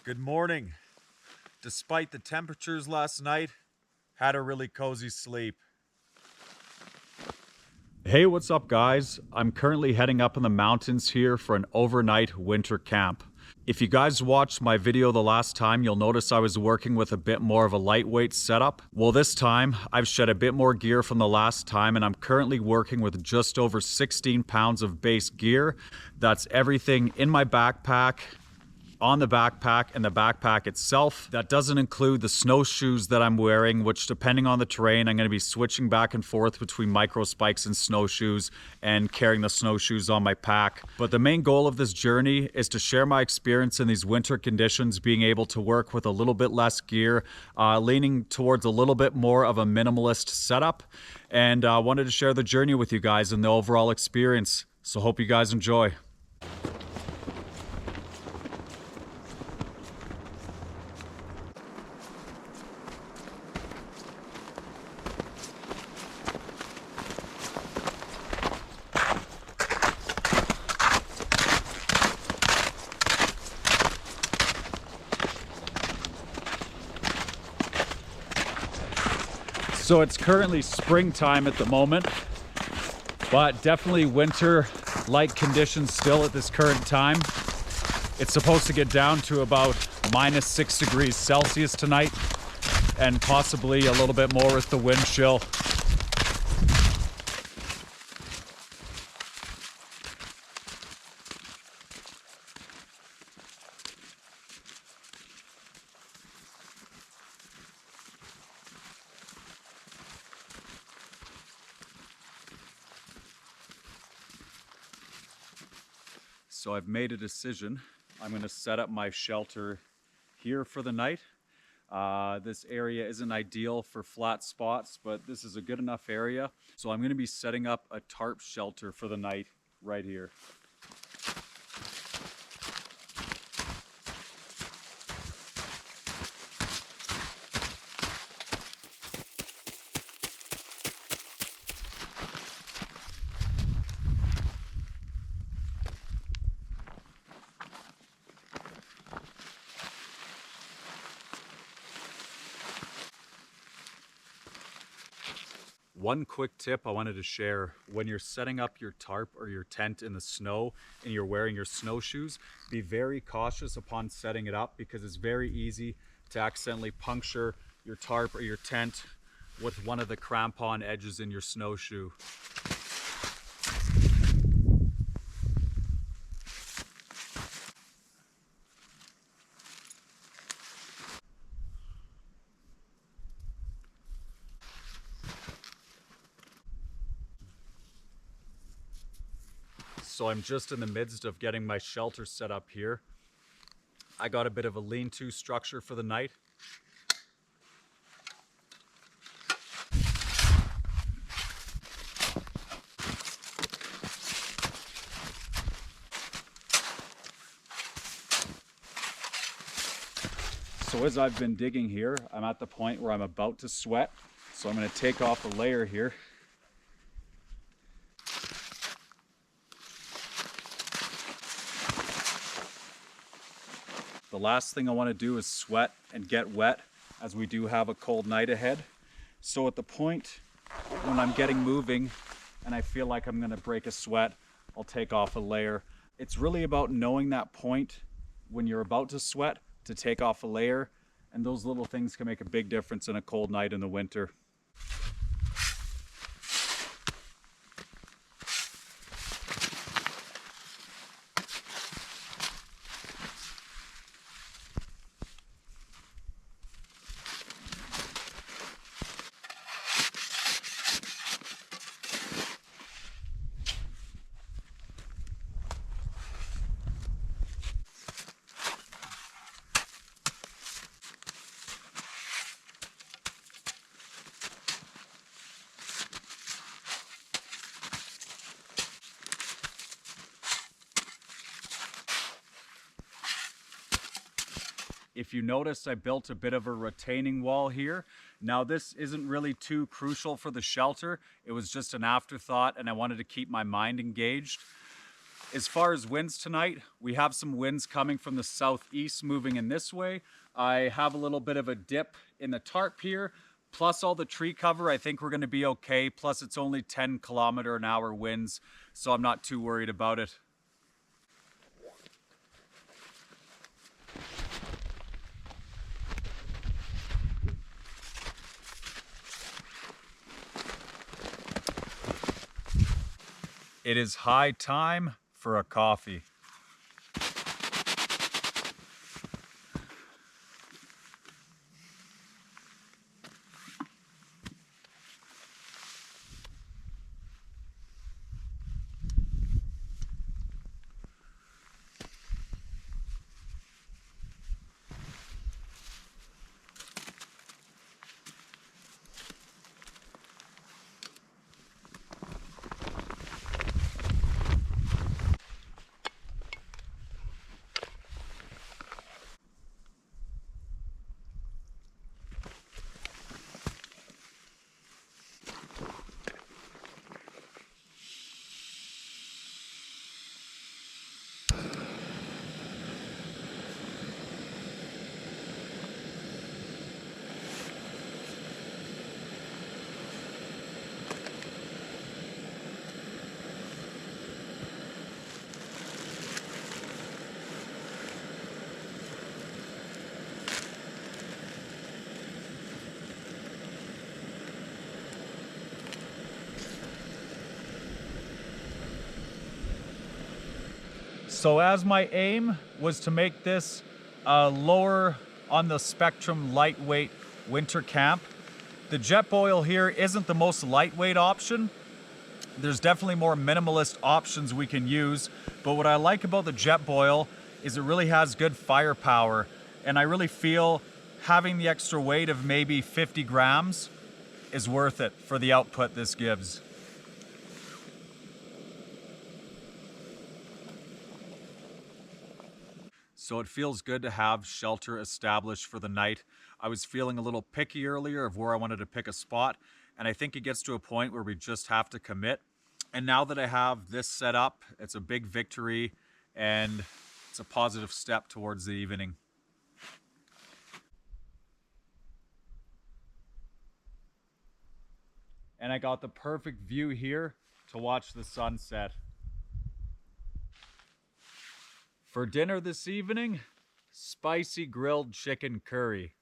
Good morning. Despite the temperatures last night, had a really cozy sleep. Hey, what's up guys? I'm currently heading up in the mountains here for an overnight winter camp. If you guys watched my video the last time, you'll notice I was working with a bit more of a lightweight setup. Well, this time I've shed a bit more gear from the last time and I'm currently working with just over 16 pounds of base gear. That's everything in my backpack, on the backpack, and the backpack itself. That doesn't include the snowshoes that I'm wearing, which depending on the terrain, I'm going to be switching back and forth between micro spikes and snowshoes and carrying the snowshoes on my pack. But the main goal of this journey is to share my experience in these winter conditions, being able to work with a little bit less gear, leaning towards a little bit more of a minimalist setup. And I wanted to share the journey with you guys and the overall experience. So hope you guys enjoy. So it's currently springtime at the moment, but definitely winter-like conditions still at this current time. It's supposed to get down to about -6 degrees Celsius tonight, and possibly a little bit more with the wind chill. So I've made a decision. I'm going to set up my shelter here for the night. This area isn't ideal for flat spots, but this is a good enough area. So I'm going to be setting up a tarp shelter for the night right here. One quick tip I wanted to share: when you're setting up your tarp or your tent in the snow and you're wearing your snowshoes, be very cautious upon setting it up, because it's very easy to accidentally puncture your tarp or your tent with one of the crampon edges in your snowshoe. So I'm just in the midst of getting my shelter set up here. I got a bit of a lean-to structure for the night. So as I've been digging here, I'm at the point where I'm about to sweat. So I'm going to take off a layer here. The last thing I want to do is sweat and get wet, as we do have a cold night ahead. So at the point when I'm getting moving and I feel like I'm going to break a sweat, I'll take off a layer. It's really about knowing that point when you're about to sweat to take off a layer, and those little things can make a big difference in a cold night in the winter. If you notice, I built a bit of a retaining wall here. Now this isn't really too crucial for the shelter. It was just an afterthought and I wanted to keep my mind engaged. As far as winds tonight, we have some winds coming from the southeast moving in this way. I have a little bit of a dip in the tarp here, plus all the tree cover. I think we're going to be okay. Plus it's only 10-kilometer-an-hour winds, so I'm not too worried about it. It is high time for a coffee. So as my aim was to make this lower on the spectrum lightweight winter camp, the Jetboil here isn't the most lightweight option. There's definitely more minimalist options we can use, but what I like about the Jetboil is it really has good firepower, and I really feel having the extra weight of maybe 50 grams is worth it for the output this gives. So it feels good to have shelter established for the night. I was feeling a little picky earlier of where I wanted to pick a spot, and I think it gets to a point where we just have to commit. And now that I have this set up, it's a big victory, and it's a positive step towards the evening. And I got the perfect view here to watch the sunset. For dinner this evening, spicy grilled chicken curry.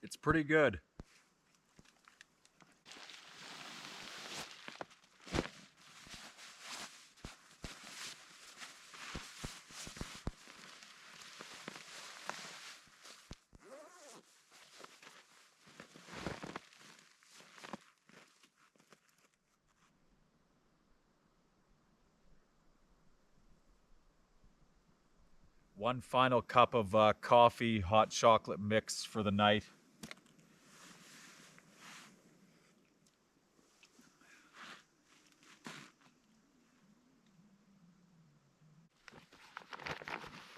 It's pretty good. One final cup of coffee, hot chocolate mix for the night.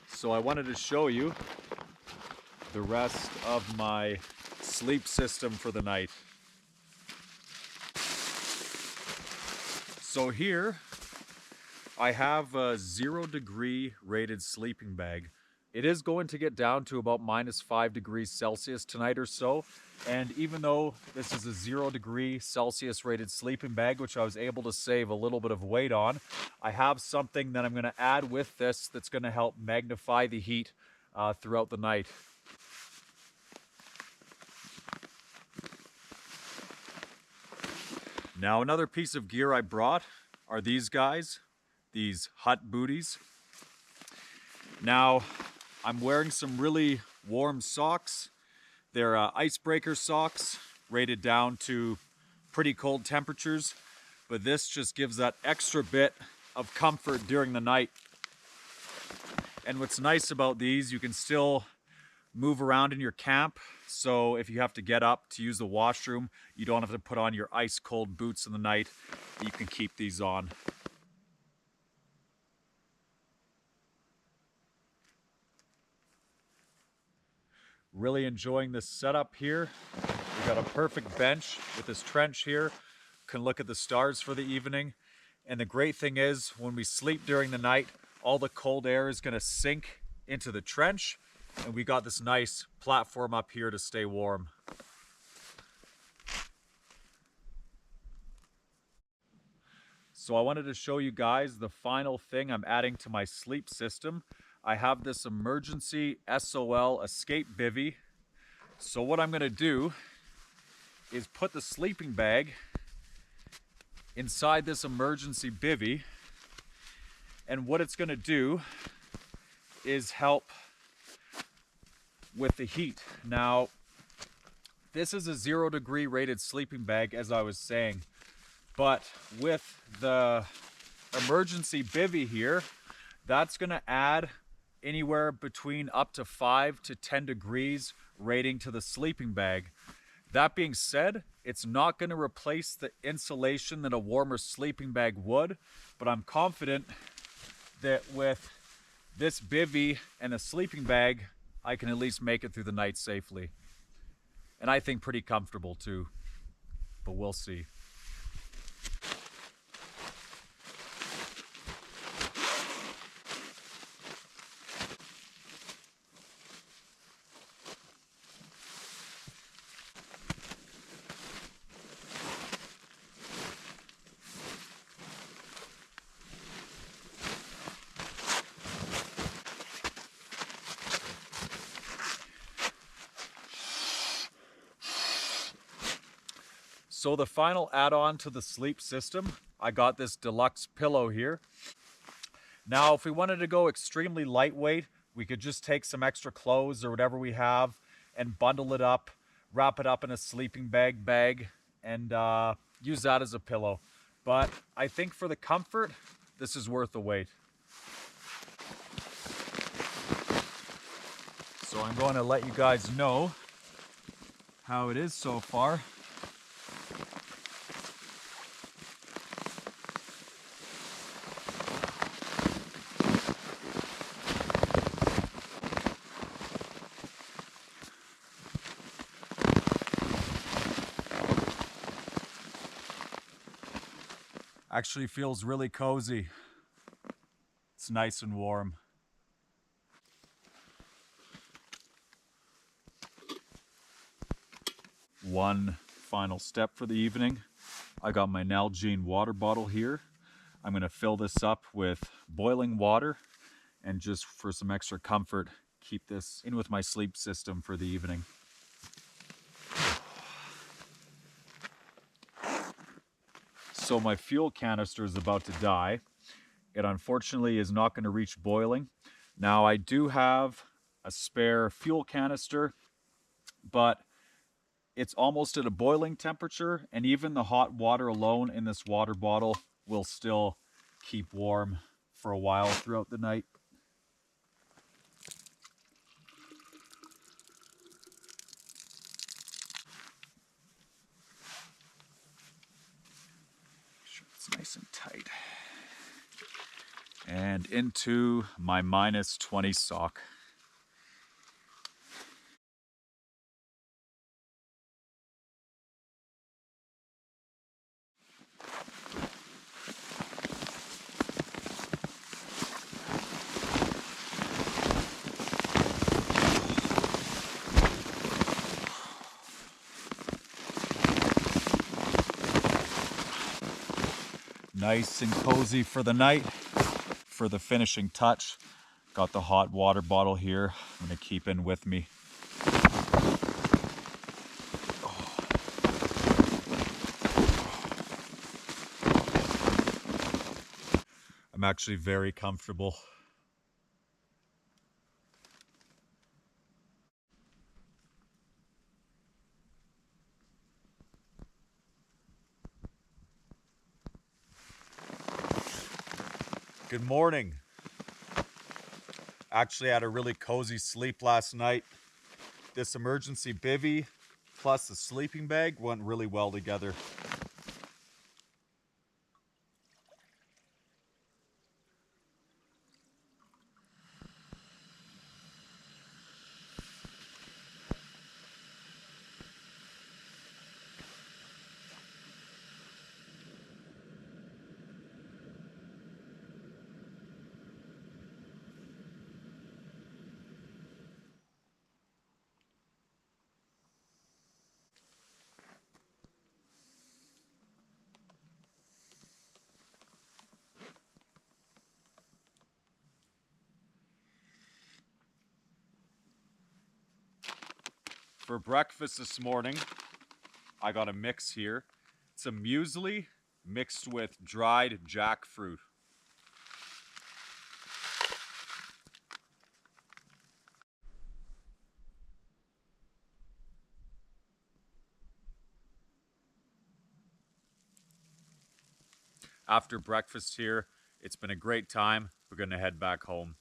So I wanted to show you the rest of my sleep system for the night. So here I have a 0-degree rated sleeping bag. It is going to get down to about -5 degrees Celsius tonight or so. And even though this is a 0-degree Celsius rated sleeping bag, which I was able to save a little bit of weight on, I have something that I'm going to add with this that's going to help magnify the heat throughout the night. Now another piece of gear I brought are these guys, these hut booties. Now I'm wearing some really warm socks. They're icebreaker socks, rated down to pretty cold temperatures, but this just gives that extra bit of comfort during the night. And what's nice about these, you can still move around in your camp, so if you have to get up to use the washroom, you don't have to put on your ice cold boots in the night. You can keep these on. Really enjoying this setup here. We got a perfect bench with this trench here. Can look at the stars for the evening. And the great thing is, when we sleep during the night, all the cold air is gonna sink into the trench, and we got this nice platform up here to stay warm. So I wanted to show you guys the final thing I'm adding to my sleep system. I have this emergency SOL escape bivy. So what I'm gonna do is put the sleeping bag inside this emergency bivy, and what it's gonna do is help with the heat. Now, this is a 0-degree rated sleeping bag, as I was saying, but with the emergency bivy here, that's gonna add anywhere between up to 5 to 10 degrees rating to the sleeping bag. That being said, it's not gonna replace the insulation that a warmer sleeping bag would, but I'm confident that with this bivy and a sleeping bag, I can at least make it through the night safely. And I think pretty comfortable too, but we'll see. So the final add-on to the sleep system, I got this deluxe pillow here. Now, if we wanted to go extremely lightweight, we could just take some extra clothes or whatever we have and bundle it up, wrap it up in a sleeping bag, and use that as a pillow. But I think for the comfort, this is worth the wait. So I'm going to let you guys know how it is so far. Actually feels really cozy. It's nice and warm. One final step for the evening. I got my Nalgene water bottle here. I'm gonna fill this up with boiling water, and just for some extra comfort, keep this in with my sleep system for the evening. So my fuel canister is about to die. It unfortunately is not going to reach boiling. Now I do have a spare fuel canister, but it's almost at a boiling temperature, and even the hot water alone in this water bottle will still keep warm for a while throughout the night. Make sure it's nice and tight. And into my -20 sock. Nice and cozy for the night. For the finishing touch, got the hot water bottle here. I'm gonna keep in with me. I'm actually very comfortable. Good morning. Actually had a really cozy sleep last night. This emergency bivy plus the sleeping bag went really well together. For breakfast this morning, I got a mix here. It's a muesli mixed with dried jackfruit. After breakfast here, it's been a great time. We're gonna head back home.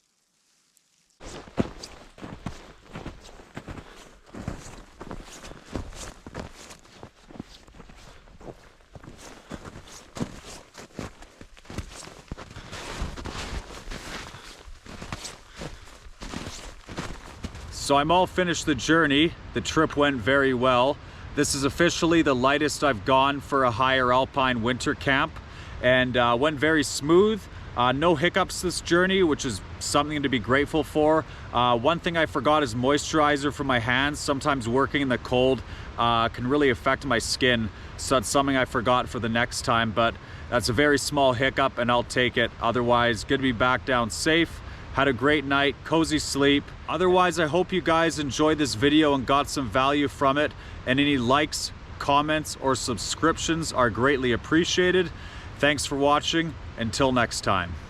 So I'm all finished the journey. The trip went very well. This is officially the lightest I've gone for a higher alpine winter camp, and went very smooth. No hiccups this journey, which is something to be grateful for. One thing I forgot is moisturizer for my hands. Sometimes working in the cold can really affect my skin, so that's something I forgot for the next time, but that's a very small hiccup and I'll take it. Otherwise, good to be back down safe. Had a great night, cozy sleep. Otherwise, I hope you guys enjoyed this video and got some value from it, and any likes, comments, or subscriptions are greatly appreciated. Thanks for watching. Until next time.